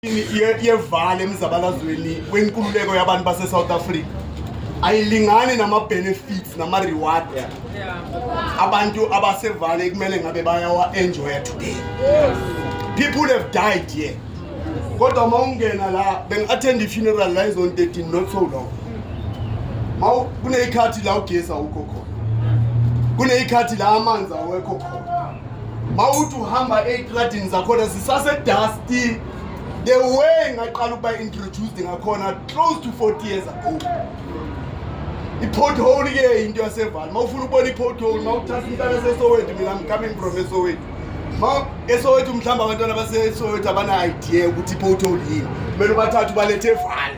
yevale emzabalazweni wenkululeko yabantu base-South Africa ayilingani nama-benefits nama-reward abantu abasevale kumele ngabe bayawa-enjoya today. People have died here. Kodwa mawungena la bengi-attend i-funeral la izon 13 not so long. Kuneyikhathi la ugesi awukho khona, kuneyikhathi la amanzi awekho khona, mawuthi uhamba ey'tradini zakhona zisase-dusty the way ngaqala ukuba introduced ngakhona close to 40 years ago. I-pothole ke into yasevale, mawufuna ukubona i-pothole mawuthatha intana seSoweto, mina I'm coming from eSoweto. eSoweto mhlawumbe abantwana baseSoweto abana-idea ukuthi i-pothole yini, kumele ubathathe ubalethe evale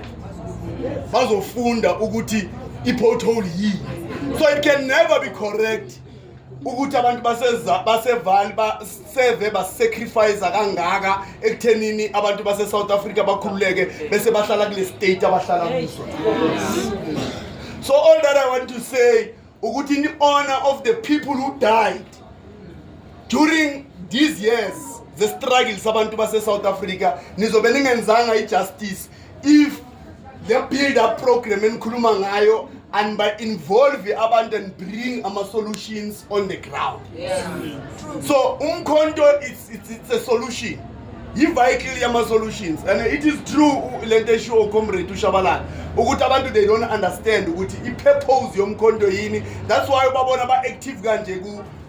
bazofunda ukuthi i-pothole yini. So it can never be correct ukuthi abantu basevale baseve basacrifice kangaka ekuthenini abantu base-South Africa bakhululeke bese bahlala kule state abahlala kuso. So all that I want to say ukuthi in honor of the people who died during these years the struggles abantu base-South Africa, nizobe ningenzanga i-justice if the build-up program enikhuluma ngayo and by involve abantu and bring ama-solutions on the ground. So umkhonto it's a solution, yi-vehicle yama-solutions, and it is true lento eshiwo comrade uShabalala ukuthi abantu they don't understand ukuthi i-purpose yomkhonto yini. That's why babona ba-active kanje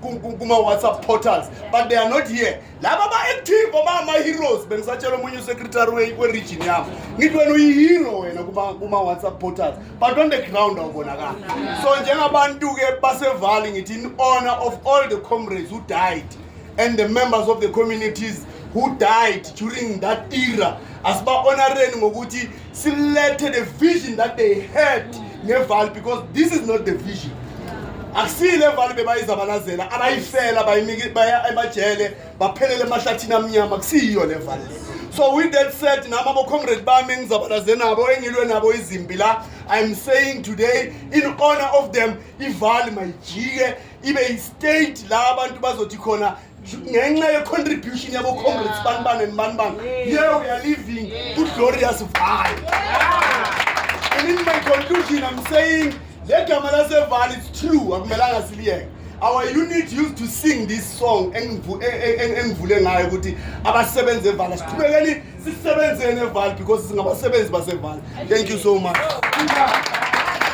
kuma-WhatsApp portals, but they are not here. Laba ba-active ama-heroes, bengisatshela omunye usecretary we-region yami ngithi wena uyi-hero wena kuma-WhatsApp portals, but on the ground awubonakala. So njengabantu-ke basevale ngithi in honor of all the comrades who died and the members of the communities who died during that era, asiba-honoreni ngokuthi silethe the vision that they had ngevale, because this is not the vision. Akusile evale bebayizabalazela abayifela baya emajele baphelele emahlathini amnyama, akusiyo le vale. So with that said, nami abo-comrade bami engizabalazele nabo engilwe nabo izimpi la, I'm saying today in honor of them ivale mayijike ibe yi-state la abantu bazothi khona ngenxa ye-contribution yabo-comrades banibani and here we are living good glorious Vale. And in my conclusion I'm saying le gama lasevale, it's true, akumelanga siliyeke. Our unit used to sing this song engivule ngayo ukuthi abasebenze evale siqhubekeni sisebenzeni evale because singabasebenzi basevale. Thank you so much.